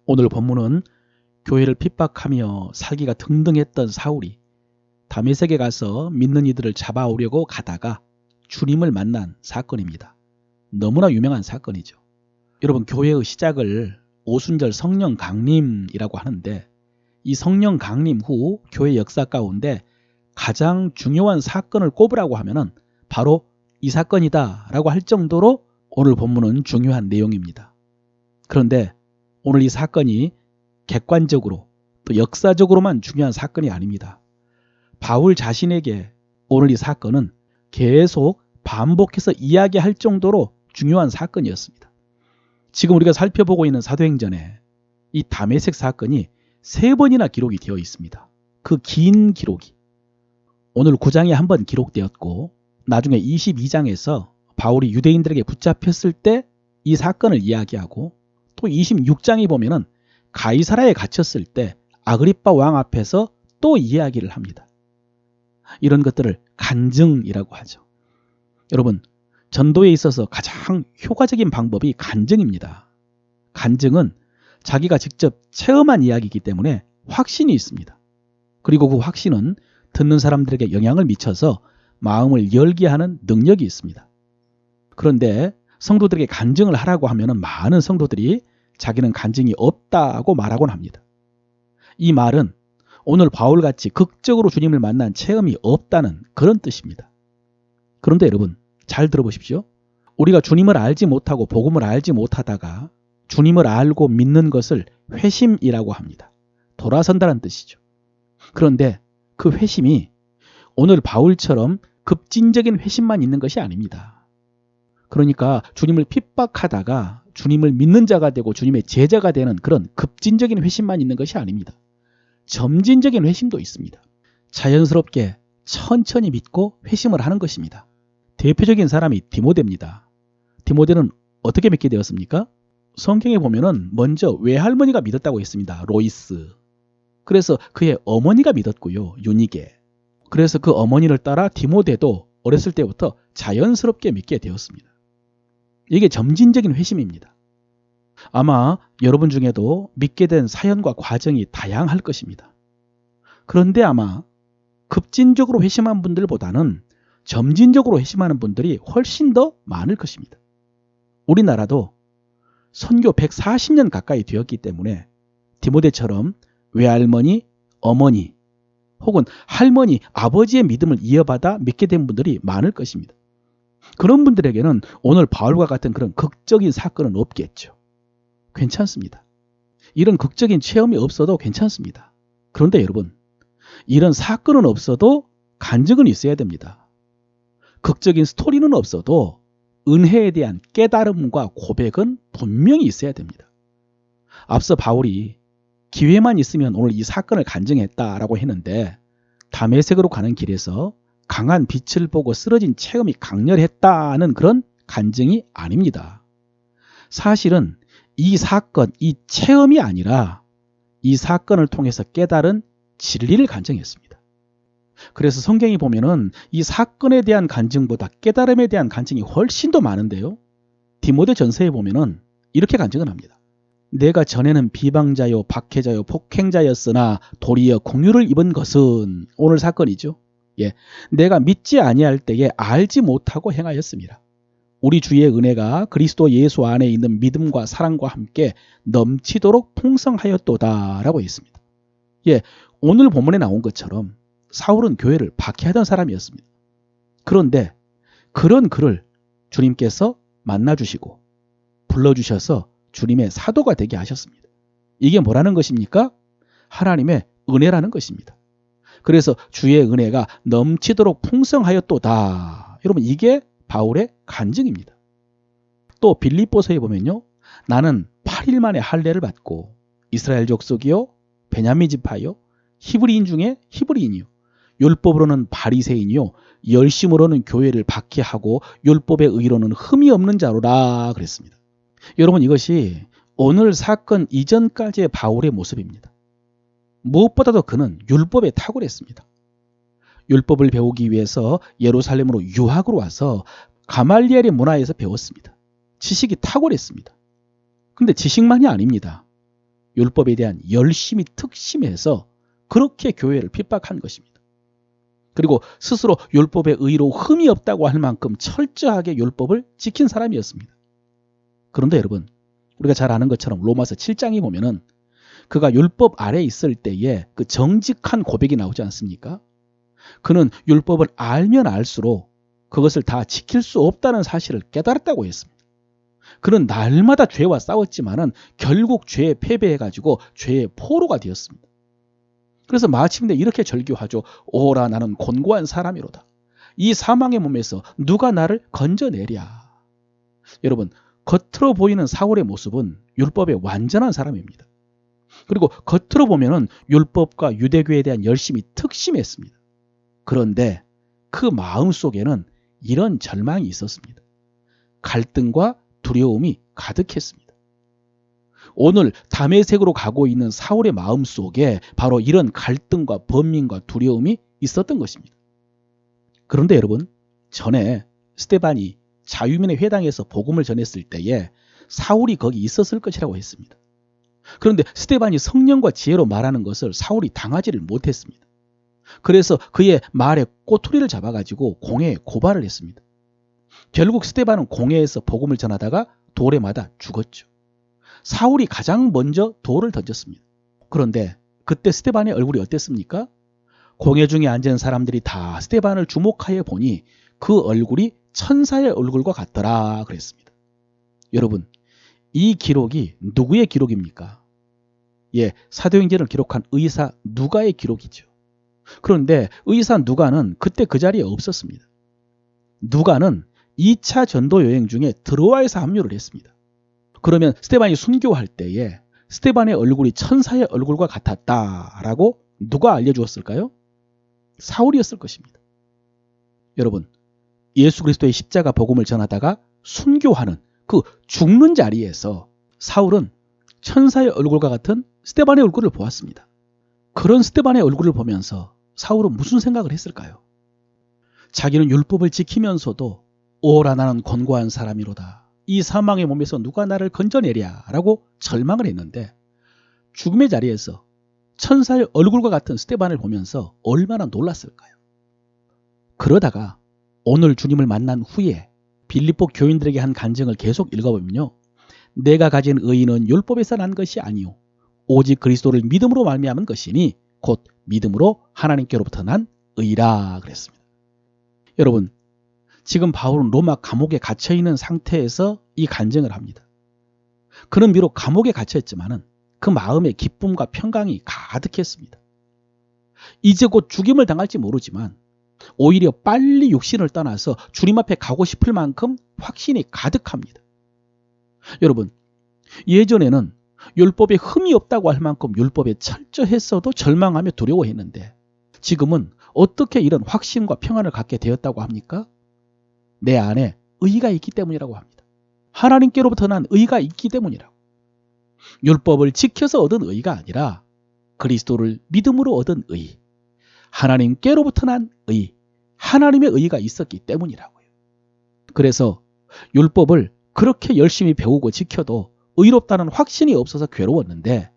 오늘 본문은 교회를 핍박하며 살기가 등등했던 사울이 다메섹에 가서 믿는 이들을 잡아오려고 가다가 주님을 만난 사건입니다. 너무나 유명한 사건이죠. 여러분, 교회의 시작을 오순절 성령 강림이라고 하는데, 이 성령 강림 후 교회 역사 가운데 가장 중요한 사건을 꼽으라고 하면은 바로 이 사건이다 라고 할 정도로 오늘 본문은 중요한 내용입니다. 그런데 오늘 이 사건이 객관적으로 또 역사적으로만 중요한 사건이 아닙니다. 바울 자신에게 오늘 이 사건은 계속 반복해서 이야기할 정도로 중요한 사건이었습니다. 지금 우리가 살펴보고 있는 사도행전에 이 다메섹 사건이 3번이나 기록이 되어 있습니다. 그 긴 기록이 오늘 9장에 한 번 기록되었고, 나중에 22장에서 바울이 유대인들에게 붙잡혔을 때 이 사건을 이야기하고, 또 26장에 보면은 가이사라에 갇혔을 때 아그리빠 왕 앞에서 또 이야기를 합니다. 이런 것들을 간증이라고 하죠. 여러분, 전도에 있어서 가장 효과적인 방법이 간증입니다. 간증은 자기가 직접 체험한 이야기이기 때문에 확신이 있습니다. 그리고 그 확신은 듣는 사람들에게 영향을 미쳐서 마음을 열게 하는 능력이 있습니다. 그런데 성도들에게 간증을 하라고 하면 많은 성도들이 자기는 간증이 없다고 말하곤 합니다. 이 말은 오늘 바울같이 극적으로 주님을 만난 체험이 없다는 그런 뜻입니다. 그런데 여러분, 잘 들어보십시오. 우리가 주님을 알지 못하고 복음을 알지 못하다가 주님을 알고 믿는 것을 회심이라고 합니다. 돌아선다는 뜻이죠. 그런데 그 회심이 오늘 바울처럼 급진적인 회심만 있는 것이 아닙니다. 그러니까 주님을 핍박하다가 주님을 믿는 자가 되고 주님의 제자가 되는 그런 급진적인 회심만 있는 것이 아닙니다. 점진적인 회심도 있습니다. 자연스럽게 천천히 믿고 회심을 하는 것입니다. 대표적인 사람이 디모데입니다. 디모데는 어떻게 믿게 되었습니까? 성경에 보면은 먼저 외할머니가 믿었다고 했습니다. 로이스. 그래서 그의 어머니가 믿었고요. 유니게. 그래서 그 어머니를 따라 디모데도 어렸을 때부터 자연스럽게 믿게 되었습니다. 이게 점진적인 회심입니다. 아마 여러분 중에도 믿게 된 사연과 과정이 다양할 것입니다. 그런데 아마 급진적으로 회심한 분들보다는 점진적으로 회심하는 분들이 훨씬 더 많을 것입니다. 우리나라도 선교 140년 가까이 되었기 때문에 디모데처럼 외할머니, 어머니 혹은 할머니, 아버지의 믿음을 이어받아 믿게 된 분들이 많을 것입니다. 그런 분들에게는 오늘 바울과 같은 그런 극적인 사건은 없겠죠. 괜찮습니다. 이런 극적인 체험이 없어도 괜찮습니다. 그런데 여러분, 이런 사건은 없어도 간증은 있어야 됩니다. 극적인 스토리는 없어도 은혜에 대한 깨달음과 고백은 분명히 있어야 됩니다. 앞서 바울이 기회만 있으면 오늘 이 사건을 간증했다라고 했는데, 다메섹으로 가는 길에서 강한 빛을 보고 쓰러진 체험이 강렬했다는 그런 간증이 아닙니다. 사실은 이 사건, 이 체험이 아니라 이 사건을 통해서 깨달은 진리를 간증했습니다. 그래서 성경이 보면은 이 사건에 대한 간증보다 깨달음에 대한 간증이 훨씬 더 많은데요. 디모데 전서에 보면은 이렇게 간증을 합니다. 내가 전에는 비방자요, 박해자요, 폭행자였으나 도리어 공유를 입은 것은, 오늘 사건이죠. 내가 믿지 아니할 때에 알지 못하고 행하였습니다. 우리 주의 은혜가 그리스도 예수 안에 있는 믿음과 사랑과 함께 넘치도록 풍성하였도다 라고 했습니다. 오늘 본문에 나온 것처럼 사울은 교회를 박해하던 사람이었습니다. 그런데 그런 그를 주님께서 만나주시고 불러주셔서 주님의 사도가 되게 하셨습니다. 이게 뭐라는 것입니까? 하나님의 은혜라는 것입니다. 그래서 주의 은혜가 넘치도록 풍성하였도다. 여러분, 이게 바울의 간증입니다. 또 빌립보서에 보면요, 나는 8일 만에 할례를 받고 이스라엘 족속이요, 베냐민 지파요, 히브리인 중에 히브리인이요, 율법으로는 바리새인이요, 열심으로는 교회를 박해하고 율법의 의로는 흠이 없는 자로라 그랬습니다. 여러분, 이것이 오늘 사건 이전까지의 바울의 모습입니다. 무엇보다도 그는 율법에 탁월했습니다. 율법을 배우기 위해서 예루살렘으로 유학으로 와서 가말리엘의 문화에서 배웠습니다. 지식이 탁월했습니다. 근데 지식만이 아닙니다. 율법에 대한 열심이 특심해서 그렇게 교회를 핍박한 것입니다. 그리고 스스로 율법의 의로 흠이 없다고 할 만큼 철저하게 율법을 지킨 사람이었습니다. 그런데 여러분, 우리가 잘 아는 것처럼 로마서 7장에 보면은 그가 율법 아래에 있을 때에 그 정직한 고백이 나오지 않습니까? 그는 율법을 알면 알수록 그것을 다 지킬 수 없다는 사실을 깨달았다고 했습니다. 그는 날마다 죄와 싸웠지만은 결국 죄에 패배해가지고 죄의 포로가 되었습니다. 그래서 마침내 이렇게 절규하죠. 오라 나는 곤고한 사람이로다. 이 사망의 몸에서 누가 나를 건져내랴. 여러분, 겉으로 보이는 사울의 모습은 율법의 완전한 사람입니다. 그리고 겉으로 보면은 율법과 유대교에 대한 열심이 특심했습니다. 그런데 그 마음 속에는 이런 절망이 있었습니다. 갈등과 두려움이 가득했습니다. 오늘 다메섹으로 가고 있는 사울의 마음 속에 바로 이런 갈등과 번민과 두려움이 있었던 것입니다. 그런데 여러분, 전에 스데반이 자유민의 회당에서 복음을 전했을 때에 사울이 거기 있었을 것이라고 했습니다. 그런데 스데반이 성령과 지혜로 말하는 것을 사울이 당하지를 못했습니다. 그래서 그의 말에 꼬투리를 잡아가지고 공회에 고발을 했습니다. 결국 스데반은 공회에서 복음을 전하다가 돌에 맞아 죽었죠. 사울이 가장 먼저 돌을 던졌습니다. 그런데 그때 스데반의 얼굴이 어땠습니까? 공회 중에 앉은 사람들이 다 스데반을 주목하여 보니 그 얼굴이 천사의 얼굴과 같더라 그랬습니다. 여러분, 이 기록이 누구의 기록입니까? 사도행전을 기록한 의사 누가의 기록이죠. 그런데 의사 누가는 그때 그 자리에 없었습니다. 누가는 2차 전도 여행 중에 드로아에서 합류를 했습니다. 그러면 스데반이 순교할 때에 스데반의 얼굴이 천사의 얼굴과 같았다라고 누가 알려주었을까요? 사울이었을 것입니다. 여러분, 예수 그리스도의 십자가 복음을 전하다가 순교하는 그 죽는 자리에서 사울은 천사의 얼굴과 같은 스데반의 얼굴을 보았습니다. 그런 스데반의 얼굴을 보면서 사울은 무슨 생각을 했을까요? 자기는 율법을 지키면서도 오라 나는 곤고한 사람이로다. 이 사망의 몸에서 누가 나를 건져내랴 라고 절망을 했는데 죽음의 자리에서 천사의 얼굴과 같은 스데반을 보면서 얼마나 놀랐을까요? 그러다가 오늘 주님을 만난 후에 빌립보 교인들에게 한 간증을 계속 읽어보면요. 내가 가진 의의는 율법에서 난 것이 아니요 오직 그리스도를 믿음으로 말미암은 것이니 곧 믿음으로 하나님께로부터 난 의라 그랬습니다. 여러분, 지금 바울은 로마 감옥에 갇혀있는 상태에서 이 간증을 합니다. 그는 비록 감옥에 갇혀있지만은 그 마음에 기쁨과 평강이 가득했습니다. 이제 곧 죽임을 당할지 모르지만 오히려 빨리 육신을 떠나서 주님 앞에 가고 싶을 만큼 확신이 가득합니다. 여러분, 예전에는 율법에 흠이 없다고 할 만큼 율법에 철저했어도 절망하며 두려워했는데 지금은 어떻게 이런 확신과 평안을 갖게 되었다고 합니까? 내 안에 의가 있기 때문이라고 합니다. 하나님께로부터 난 의가 있기 때문이라고. 율법을 지켜서 얻은 의가 아니라 그리스도를 믿음으로 얻은 의, 하나님께로부터 난 의, 하나님의 의가 있었기 때문이라고요. 그래서 율법을 그렇게 열심히 배우고 지켜도 의롭다는 확신이 없어서 괴로웠는데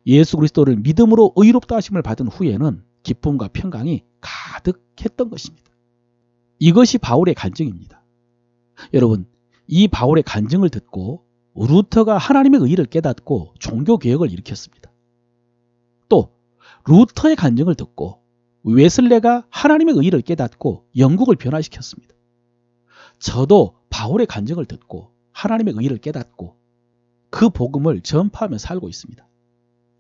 예수 그리스도를 믿음으로 의롭다 하심을 받은 후에는 기쁨과 평강이 가득했던 것입니다. 이것이 바울의 간증입니다. 여러분, 이 바울의 간증을 듣고 루터가 하나님의 의를 깨닫고 종교개혁을 일으켰습니다. 또 루터의 간증을 듣고 웨슬레가 하나님의 의를 깨닫고 영국을 변화시켰습니다. 저도 바울의 간증을 듣고 하나님의 의를 깨닫고 그 복음을 전파하며 살고 있습니다.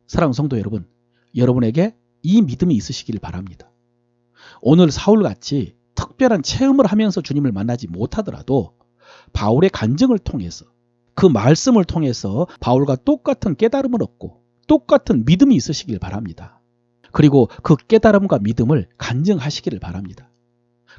사랑하는 성도 여러분, 여러분에게 이 믿음이 있으시길 바랍니다. 오늘 사울같이 특별한 체험을 하면서 주님을 만나지 못하더라도 바울의 간증을 통해서 그 말씀을 통해서 바울과 똑같은 깨달음을 얻고 똑같은 믿음이 있으시길 바랍니다. 그리고 그 깨달음과 믿음을 간증하시기를 바랍니다.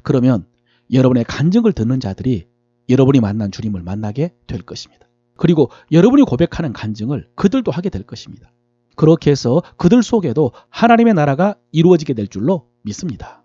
그러면 여러분의 간증을 듣는 자들이 여러분이 만난 주님을 만나게 될 것입니다. 그리고 여러분이 고백하는 간증을 그들도 하게 될 것입니다. 그렇게 해서 그들 속에도 하나님의 나라가 이루어지게 될 줄로 믿습니다.